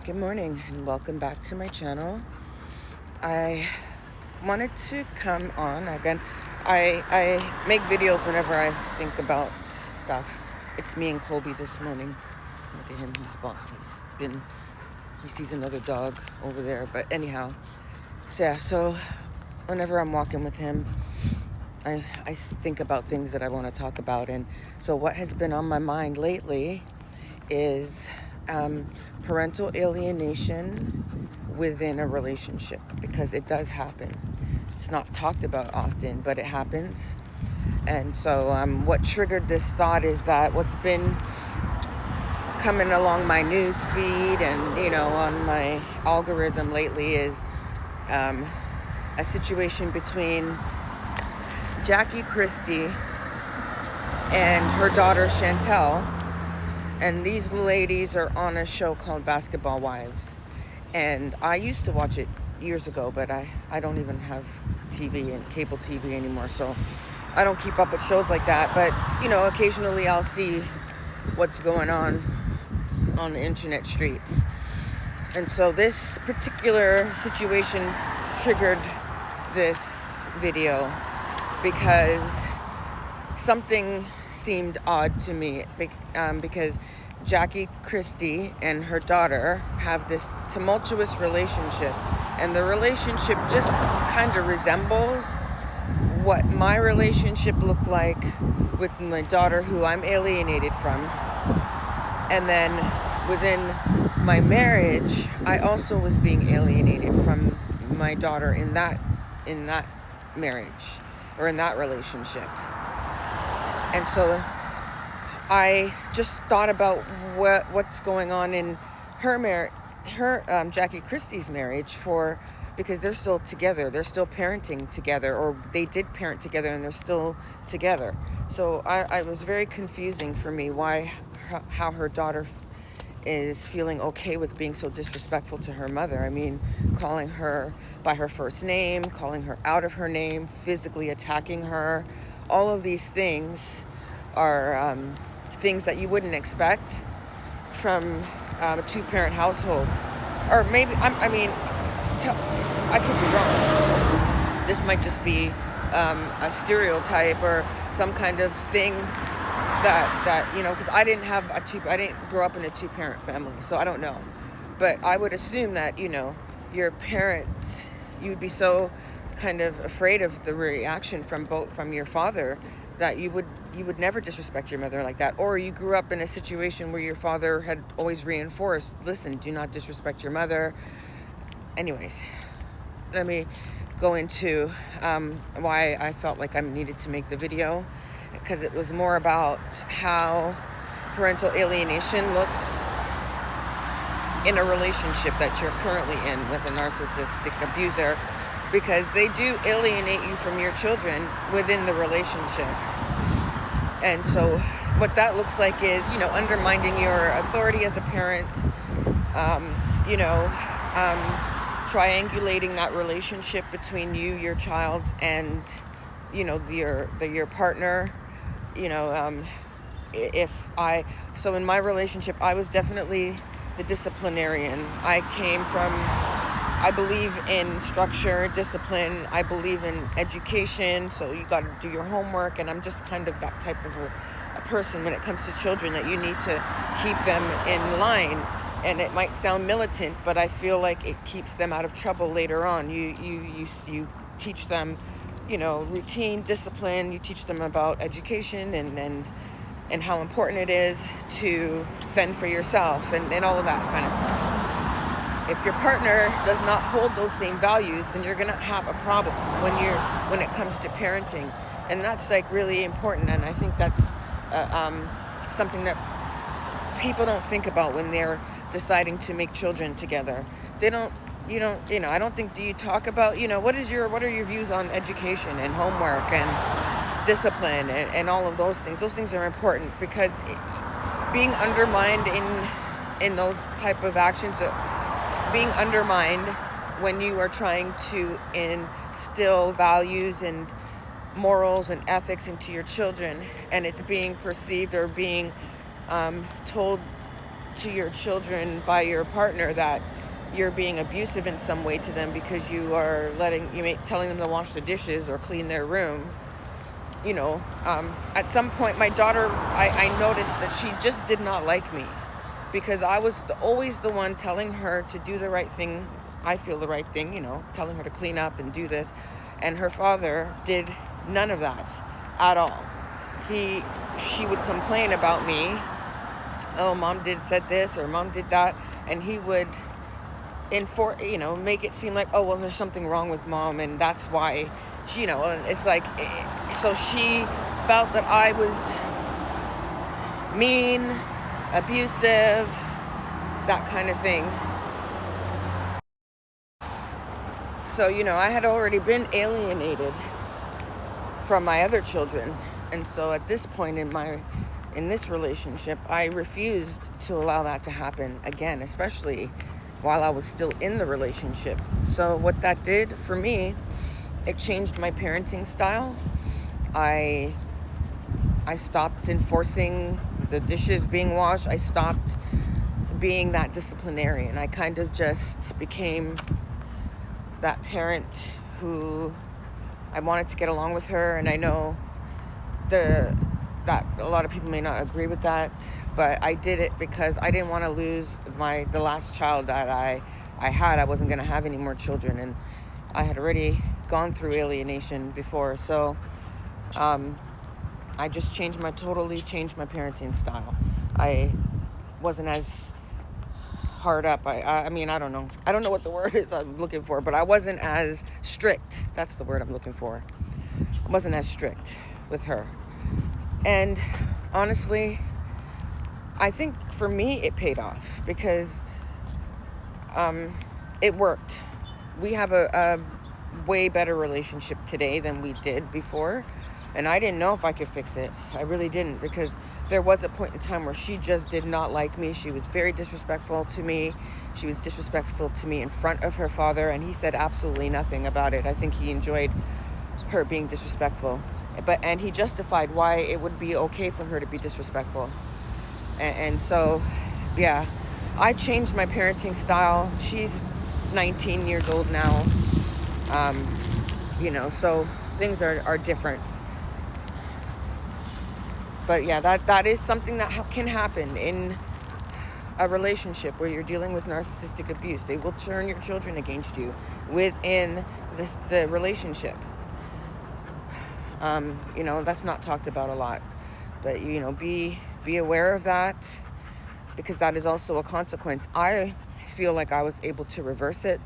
Good morning and welcome back to my channel. I wanted to come on again. I make videos whenever I think about stuff. It's me and Colby this morning. Look at him, he sees another dog over there, but anyhow. So whenever I'm walking with him, I think about things that I want to talk about. And so what has been on my mind lately is parental alienation within a relationship, because it does happen. It's not talked about often, but it happens. And so what triggered this thought is that what's been coming along my news feed and on my algorithm lately is a situation between Jackie Christie and her daughter Chantel. And these ladies are on a show called Basketball Wives. And I used to watch it years ago, but I don't even have TV and cable TV anymore. So I don't keep up with shows like that. But, occasionally I'll see what's going on the internet streets. And so this particular situation triggered this video because something seemed odd to me, because Jackie Christie and her daughter have this tumultuous relationship, and the relationship just kind of resembles what my relationship looked like with my daughter, who I'm alienated from. And then within my marriage, I also was being alienated from my daughter in that marriage or in that relationship. And so I just thought about what's going on in her Jackie Christie's marriage, because they're still together. They're still parenting together, or they did parent together, and they're still together. So I was very confusing for me how her daughter is feeling okay with being so disrespectful to her mother. I mean, calling her by her first name, calling her out of her name, physically attacking her. All of these things are things that you wouldn't expect from two-parent households. Or maybe, I could be wrong. This might just be a stereotype or some kind of thing that because I didn't grow up in a two-parent family, so I don't know. But I would assume that, your parents, you'd be so kind of afraid of the reaction from your father that you would never disrespect your mother like that. Or you grew up in a situation where your father had always reinforced, listen, do not disrespect your mother. Anyways, let me go into why I felt like I needed to make the video, because it was more about how parental alienation looks in a relationship that you're currently in with a narcissistic abuser, because they do alienate you from your children within the relationship. And so what that looks like is, undermining your authority as a parent, triangulating that relationship between you, your child, and, your partner. So in my relationship, I was definitely the disciplinarian. I believe in structure, discipline. I believe in education. So you got to do your homework. And I'm just kind of that type of a person when it comes to children, that you need to keep them in line. And it might sound militant, but I feel like it keeps them out of trouble later on. You teach them, routine, discipline. You teach them about education and how important it is to fend for yourself and all of that kind of stuff. If your partner does not hold those same values, then you're going to have a problem when it comes to parenting. And that's like really important. And I think that's something that people don't think about when they're deciding to make children together. I don't think, do you talk about, what are your views on education and homework and discipline and all of those things? Those things are important, because being undermined in those type of actions, being undermined when you are trying to instill values and morals and ethics into your children, and it's being perceived or being told to your children by your partner that you're being abusive in some way to them because you are telling them to wash the dishes or clean their room. At some point, my daughter, I noticed that she just did not like me because I was always the one telling her to do the right thing. I feel the right thing, telling her to clean up and do this. And her father did none of that at all. She would complain about me. Oh, mom said this or mom did that. And he would make it seem like, oh, well, there's something wrong with mom. And that's why it's like, so she felt that I was mean, abusive, that kind of thing. So, I had already been alienated from my other children. And so at this point in this relationship, I refused to allow that to happen again, especially while I was still in the relationship. So what that did for me, it changed my parenting style. I stopped enforcing the dishes being washed. I stopped being that disciplinarian. I kind of just became that parent who I wanted to get along with her. And I know that a lot of people may not agree with that, but I did it because I didn't want to lose the last child that I had. I wasn't going to have any more children, and I had already gone through alienation before. So I just totally changed my parenting style. I wasn't as hard up. I mean, I don't know what the word is I'm looking for, but I wasn't as strict. That's the word I'm looking for. I wasn't as strict with her. And honestly, I think for me it paid off because it worked. We have a way better relationship today than we did before. And I didn't know if I could fix it. I really didn't, because there was a point in time where she just did not like me. She was very disrespectful to me. She was disrespectful to me in front of her father, and he said absolutely nothing about it. I think he enjoyed her being disrespectful. And he justified why it would be okay for her to be disrespectful. And so, yeah, I changed my parenting style. She's 19 years old now. So things are different. But yeah, that is something that can happen in a relationship where you're dealing with narcissistic abuse. They will turn your children against you within the relationship. That's not talked about a lot. But, be aware of that, because that is also a consequence. I feel like I was able to reverse it,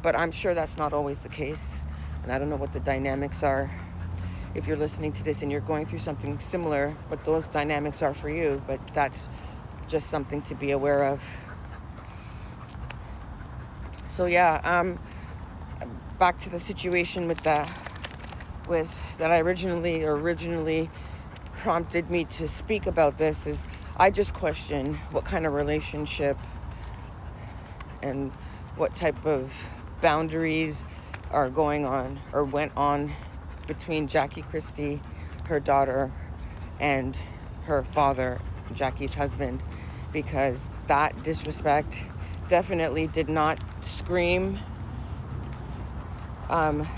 but I'm sure that's not always the case. And I don't know what the dynamics are. If you're listening to this and you're going through something similar, what those dynamics are for you, but that's just something to be aware of. So yeah, back to the situation that I originally prompted me to speak about this is I just question what kind of relationship and what type of boundaries are going on or went on between Jackie Christie, her daughter, and her father, Jackie's husband, because that disrespect definitely did not scream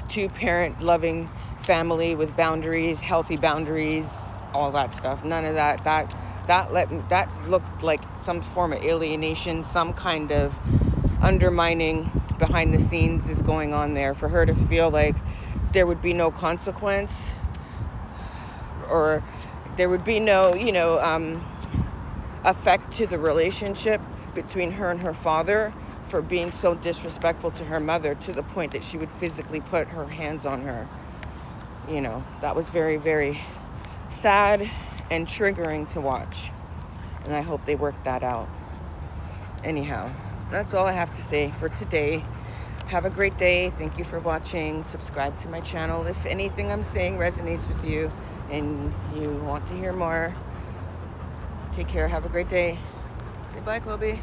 two-parent loving family with boundaries, healthy boundaries, all that stuff. None of that. That looked like some form of alienation, some kind of undermining behind the scenes is going on there for her to feel like there would be no consequence, or there would be no, effect to the relationship between her and her father for being so disrespectful to her mother to the point that she would physically put her hands on her. That was very, very sad and triggering to watch. And I hope they work that out. Anyhow, that's all I have to say for today. Have a great day. Thank you for watching. Subscribe to my channel if anything I'm saying resonates with you and you want to hear more. Take care. Have a great day. Say bye, Kobe.